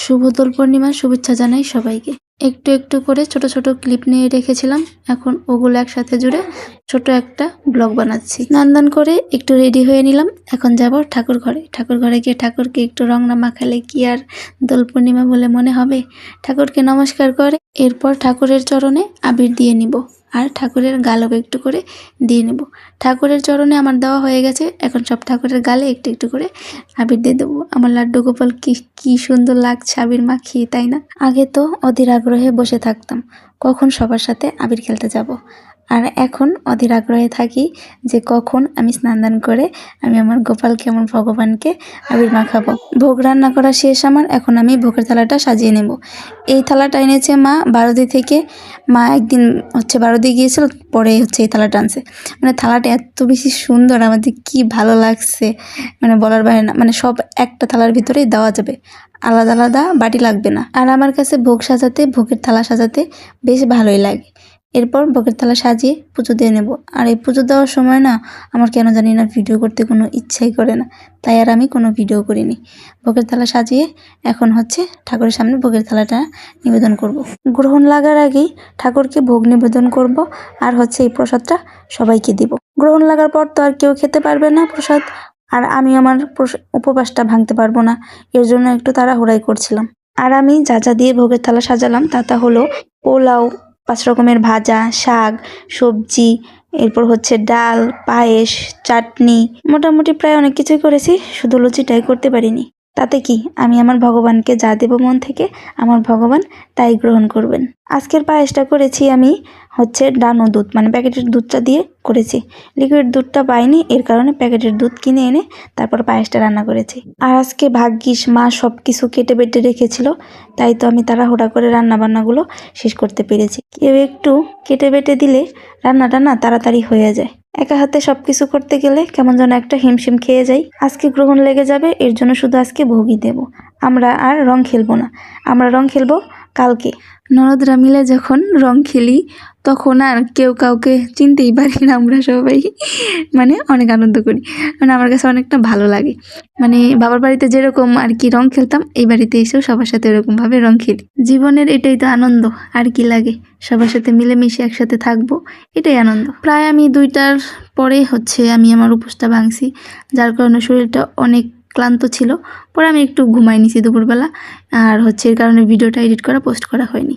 শুভ দোল পূর্ণিমার শুভেচ্ছা জানাই সবাইকে। একটু একটু করে ছোট ছোট ক্লিপ নিয়ে রেখেছিলাম, এখন ওগুলো একসাথে জুড়ে ছোট একটা ব্লগ বানাচ্ছি। স্নান করে একটু রেডি হয়ে নিলাম, এখন যাব ঠাকুর ঘরে। ঠাকুর ঘরে গিয়ে ঠাকুরকে একটু রং না মাখালে কি আর দোল পূর্ণিমা বলে মনে হবে। ঠাকুরকে নমস্কার করে এরপর ঠাকুরের চরণে আবির দিয়ে নিব, আর ঠাকুরের গালও একটু করে দিয়ে নেব। ঠাকুরের চরণে আমার দেওয়া হয়ে গেছে, এখন সব ঠাকুরের গালে একটু একটু করে আবির দিয়ে দেবো। আমার লাড্ডু গোপাল কি সুন্দর লাগছে আবির মাখিয়ে, তাই না? আগে তো অধীর আগ্রহে বসে থাকতাম কখন সবার সাথে আবির খেলতে যাব, আর এখন অধীর আগ্রহে থাকি যে কখন আমি স্নান করে আমি আমার গোপালকে, আমার ভগবানকে আবির মাখাবো। ভোগ রান্না করা শেষ আমার, এখন আমি ভোগের থালাটা সাজিয়ে নেব। এই থালাটা এনেছে মা বারোদি থেকে। মা একদিন বারোদি গিয়েছিল, পরে এই থালাটা আনছে। থালাটা এত বেশি সুন্দর, আমাদের কি ভালো লাগছে, বলার বাইরে না। সব একটা থালার ভিতরেই দেওয়া যাবে, আলাদা আলাদা বাটি লাগবে না। আর আমার কাছে ভোগ সাজাতে, ভোগের থালা সাজাতে বেশ ভালোই লাগে। এরপর ভোগের থালা সাজিয়ে পুজো দিয়ে নেব। আর এই পুজো দেওয়ার সময় না আমার কেন জানি না ভিডিও করতে কোনো ইচ্ছাই করে না, তাই আর আমি কোনো ভিডিও করিনি। ভোগের থালা সাজিয়ে এখন ঠাকুরের সামনে ভোগের থালাটা নিবেদন করব। গ্রহণ লাগার আগেই ঠাকুরকে ভোগ নিবেদন করব, আর এই প্রসাদটা সবাইকে দিব। গ্রহণ লাগার পর তো আর কেউ খেতে পারবে না প্রসাদ, আর আমি আমার উপবাসটা ভাঙতে পারবো না, এর জন্য একটু তাড়াহুড়াই করছিলাম। আর আমি যা যা দিয়ে ভোগের থালা সাজালাম তা হলো পোলাও, 5 রকমের ভাজা, শাক, সবজি, এরপর ডাল, পায়েস, চাটনি, মোটামুটি প্রায় অনেক কিছুই করেছি, শুধু লুচিটাই করতে পারিনি। তাতে কি, আমি আমার ভগবানকে যা দেব মন থেকে, আমার ভগবান তাই গ্রহণ করবেন। আজকের পায়েসটা করেছি আমি ডানো দুধ, প্যাকেটের দুধটা দিয়ে করেছি। লিকুইড দুধটা পাইনি, এর কারণে প্যাকেটের দুধ কিনে এনে তারপর পায়েসটা রান্না করেছি। আর আজকে ভাগ্যিস মা সব কিছু কেটে বেটে রেখেছিল, তাই তো আমি তাড়াহুড়া করে রান্না বান্নাগুলো শেষ করতে পেরেছি। কেউ একটু কেটে বেটে দিলে রান্নাটা না তাড়াতাড়ি হয়ে যায়, একা হাতে সব কিছু করতে গেলে কেমন যেন একটা হিমশিম খেয়ে যাই। আজকে গ্রহণ লেগে যাবে, এর জন্য শুধু আজকে ভোগই দেব। আমরা আর রং খেলবো না, আমরা রং খেলবো কালকে। ননদরা মিলে যখন রং খেলি তখন আর কেউ কাউকে চিনতেই পারি না, আমরা সবাই অনেক আনন্দ করি। আমার কাছে অনেকটা ভালো লাগে। বাবার বাড়িতে যেরকম আর কি রং খেলতাম, এই বাড়িতে এসেও সবার সাথে এরকমভাবে রং খেলি। জীবনের এটাই তো আনন্দ, আর কি লাগে, সবার সাথে মিলেমিশে একসাথে থাকবো, এটাই আনন্দ। প্রায় আমি 2টার পরে আমি আমার উপোসটা ভাঙছি, যার কারণে শরীরটা অনেক ক্লান্ত ছিল। পরে আমি একটু ঘুমাই নিছি দুপুরবেলা, আর এর কারণে ভিডিওটা এডিট করা পোস্ট করা হয়নি।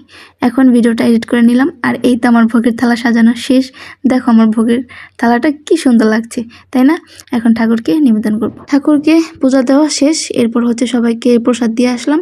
এখন ভিডিওটা এডিট করে নিলাম, আর এই তো আমার ভোগের থালা সাজানো শেষ। দেখো আমার ভোগের থালাটা কি সুন্দর লাগছে, তাই না? এখন ঠাকুরকে নিবেদন করব। ঠাকুরকে পূজা দেওয়া শেষ, এরপর সবাইকে প্রসাদ দিয়ে আসলাম।